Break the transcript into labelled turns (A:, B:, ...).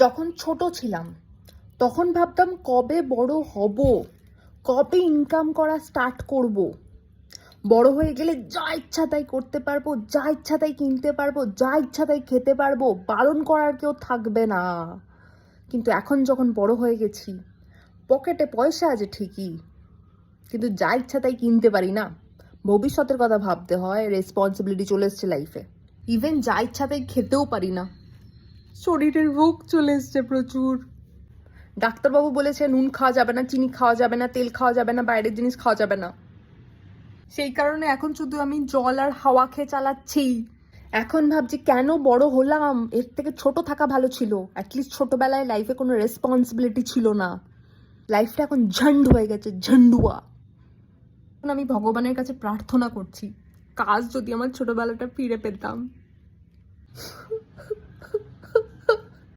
A: যখন ছোট ছিলাম তখন ভাবতাম কবে বড় হব, কবে ইনকাম করা স্টার্ট করব। বড় হয়ে গেলে যা ইচ্ছা তাই করতে পারবো, যা ইচ্ছা তাই কিনতে পারবো, যা ইচ্ছা তাই খেতে পারবো, বারণ করার কেউ থাকবে না। কিন্তু এখন যখন বড় হয়ে গেছি, পকেটে পয়সা আছে ঠিকই, কিন্তু যা ইচ্ছা তাই কিনতে পারি না। ভবিষ্যতের কথা ভাবতে হয়, রেসপন্সিবিলিটি চলে এসছে লাইফে। ইভেন যা ইচ্ছা তাই খেতেও পারি না, শরীরের রোগ চলে এসছে প্রচুর। ডাক্তারবাবু বলেছে নুন খাওয়া যাবে না, চিনি খাওয়া যাবে না, তেল খাওয়া যাবে না, বাইরের জিনিস খাওয়া যাবে না। সেই কারণে এখন শুধু আমি জল আর হাওয়া খেয়ে চালাচ্ছি। এখন ভাবছি কেন বড় হলাম, এর থেকে ছোট থাকা ভালো ছিল। অ্যাটলিস্ট ছোটবেলায় লাইফে কোনো রেসপন্সিবিলিটি ছিল না। লাইফটা এখন ঝন্ড হয়ে গেছে, ঝন্ডুয়া। এখন আমি ভগবানের কাছে প্রার্থনা করছি, কাজ যদি আমার ছোটবেলাটা ফিরে পেতাম।